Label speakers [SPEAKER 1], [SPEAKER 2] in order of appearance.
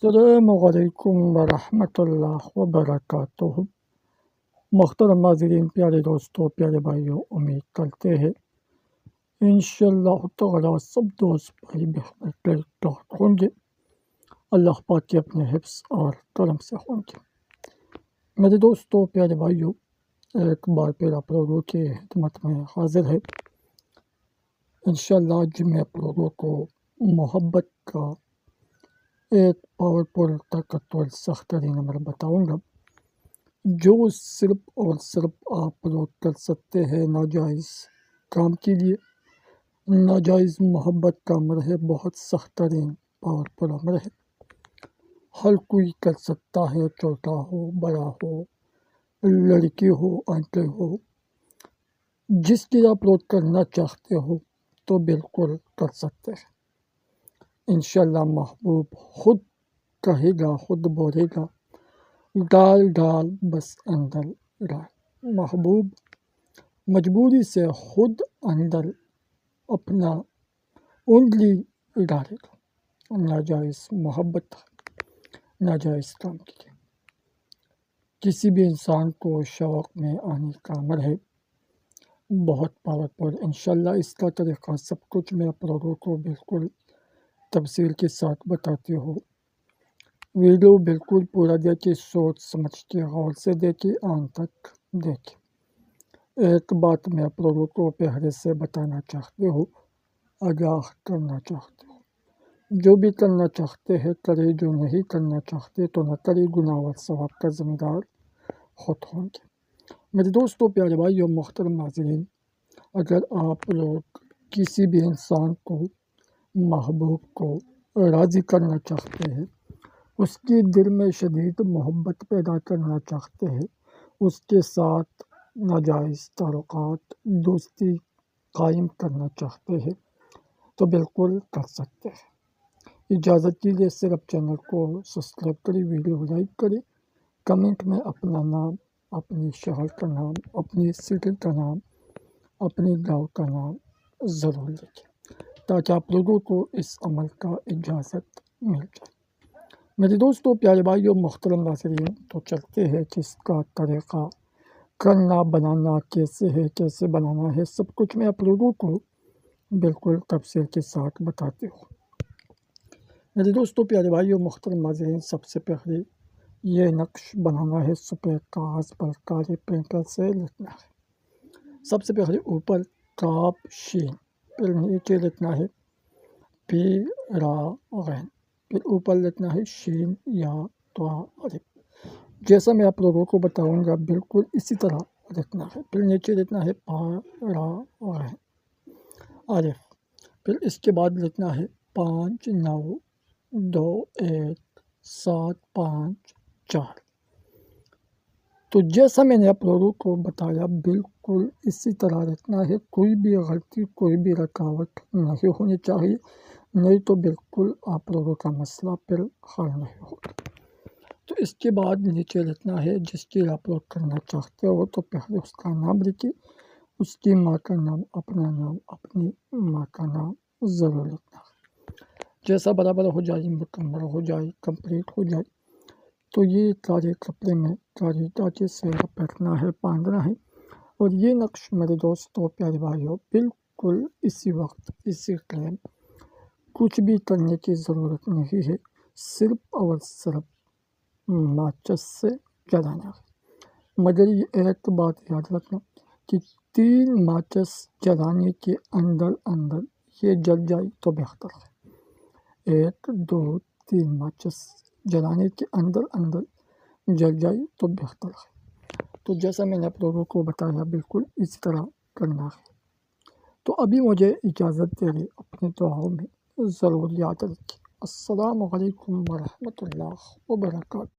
[SPEAKER 1] السلام علیکم ورحمۃ اللہ وبرکاتہ۔ محترم ناظرین، پیارے دوستوں، پیارے بھائیوں، امید کرتے ہیں انشاءاللہ تعالی سب دوست بھائی بہتر ہوں گے، اللہ پاک کے اپنے حفظ اور کرم سے ہوں گے۔ میرے دوستوں، پیارے بھائیوں، ایک بار پھر آپ لوگوں کی خدمت میں حاضر ہے۔ انشاءاللہ آج میں آپ لوگوں کو محبت کا ایک پاورفل طاقتور سخت ترین عمل بتاؤں گا جو صرف اور صرف آپ لوگ کر سکتے ہیں ناجائز کام کے لیے۔ ناجائز محبت کا عمل ہے، بہت سخت ترین پاورفل عمل ہے، ہر کوئی کر سکتا ہے، چھوٹا ہو بڑا ہو، لڑکی ہو آنٹی ہو، جس کی آپ لوگ کرنا چاہتے ہو تو بالکل کر سکتے ہیں۔ انشاءاللہ محبوب خود کہے گا، خود بولے گا، ڈال ڈال بس اندر ڈال۔ محبوب مجبوری سے خود اندر اپنا انگلی ڈالے گا۔ ناجائز محبت، ناجائز کام کی کسی بھی انسان کو شوق میں آنے کا عمل ہے، بہت پاورفل۔ انشاءاللہ اس کا طریقہ سب کچھ میں آپ لوگوں کو بالکل تفصیل کے ساتھ بتاتی ہوں۔ ویڈیو بالکل پورا دیکھیں، سوچ سمجھ کے غور سے دیکھیں، آن تک دیکھیں۔ ایک بات میں آپ لوگوں کو پہلے سے بتانا چاہتے ہوں، آگاہ کرنا چاہتے ہوں، جو بھی کرنا چاہتے ہیں کرے، جو نہیں کرنا چاہتے تو نہ کرے، گناہ و ثواب کا ذمہ دار خود ہوں گے۔ میرے دوستوں، پیارے بھائیوں، محترم ناظرین، اگر آپ لوگ کسی بھی انسان کو، محبوب کو راضی کرنا چاہتے ہیں، اس کے دل میں شدید محبت پیدا کرنا چاہتے ہیں، اس کے ساتھ ناجائز تعلقات، دوستی قائم کرنا چاہتے ہیں تو بالکل کر سکتے ہیں۔ اجازت دیجیے، صرف چینل کو سبسکرائب کریں، ویڈیو لائک کریں، کمنٹ میں اپنا نام، اپنی شہر کا نام، اپنی سٹی کا نام، اپنے گاؤں کا نام ضرور لکھیں تاکہ آپ لوگوں کو اس عمل کا اجازت مل جائے۔ میرے دوستوں، پیارے بھائیوں، محترم ناظرین، تو چلتے ہیں کہ اس کا طریقہ کرنا بنانا کیسے ہے، کیسے بنانا ہے، سب کچھ میں آپ لوگوں کو بالکل تفصیل کے ساتھ بتاتے ہوں۔ میرے دوستوں، پیارے بھائیوں، محترم ناظرین، سب سے پہلے یہ نقش بنانا ہے، سفید کاغذ پر کالے پینسل سے لکھنا ہے۔ سب سے پہلے اوپر کاف شین، پھر نیچے لکھنا ہے پی را غین، پھر اوپر لکھنا ہے شین یا تو الف۔ جیسا میں آپ لوگوں کو بتاؤں گا بالکل اسی طرح لکھنا ہے۔ پھر نیچے لکھنا ہے پا را غین الف، پھر اس کے بعد لکھنا ہے 5 9 2 1 7 5 4۔ تو جیسا میں نے آپ لوگوں کو بتایا بالکل اسی طرح لکھنا ہے، کوئی بھی غلطی، کوئی بھی رکاوٹ نہیں ہونی چاہیے، نہیں تو بالکل آپ لوگوں کا مسئلہ پھر حل نہیں ہوگا۔ تو اس کے بعد نیچے لکھنا ہے جس کی آپ لوگ کرنا چاہتے ہو تو پہلے اس کا نام لکھیے، اس کی ماں کا نام، اپنا نام، اپنی ماں کا نام ضرور لکھنا ہے۔ جیسا برابر ہو جائے، مکمل ہو جائے، کمپلیٹ ہو جائے تو یہ کالے کپڑے میں کالی دھاگے سے لپیٹنا ہے، باندھنا ہے۔ اور یہ نقش میرے دوستوں، پیارے بھائیوں، بالکل اسی وقت، اسی ٹائم کچھ بھی کرنے کی ضرورت نہیں ہے، صرف اور صرف ماچس سے جلانا ہے۔ مگر یہ ایک بات یاد رکھنا کہ 3 ماچس جلانے کے اندر اندر یہ جل جائے تو بہتر ہے۔ 1 2 3 ماچس جلانے کے اندر اندر جل جائے تو بہتر ہے۔ تو جیسا میں نے آپ لوگوں کو بتایا بالکل اسی طرح کرنا ہے۔ تو ابھی مجھے اجازت دے رہے، اپنے دعاؤں میں ضرور یاد رکھیں۔ السلام علیکم ورحمۃ اللہ وبرکاتہ۔